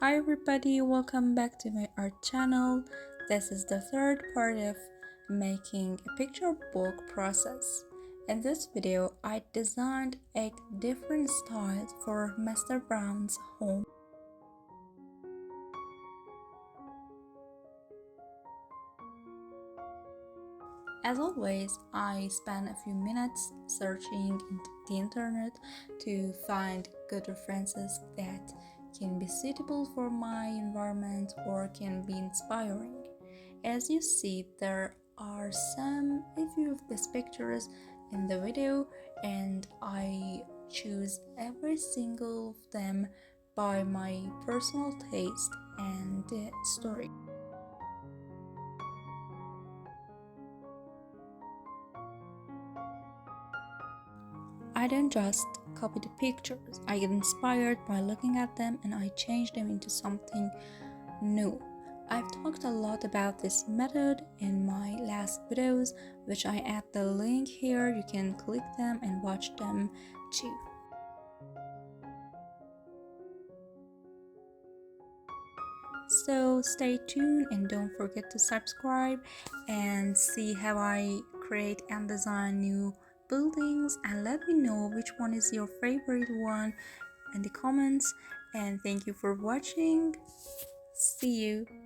Hi everybody, welcome back to my art channel. This is the third part of making a picture book process. In this video, I designed 8 different styles for Mr. Brown's home. As always, I spent a few minutes searching into the internet to find good references that can be suitable for my environment or can be inspiring. As you see, there are a few of these pictures in the video, and I choose every single of them by my personal taste and story. I don't just copy the pictures, I get inspired by looking at them and I change them into something new. I've talked a lot about this method in my last videos, which I add the link here. You can click them and watch them too. So stay tuned and don't forget to subscribe and see how I create and design new buildings, and let me know which one is your favorite one in the comments. And thank you for watching. See you.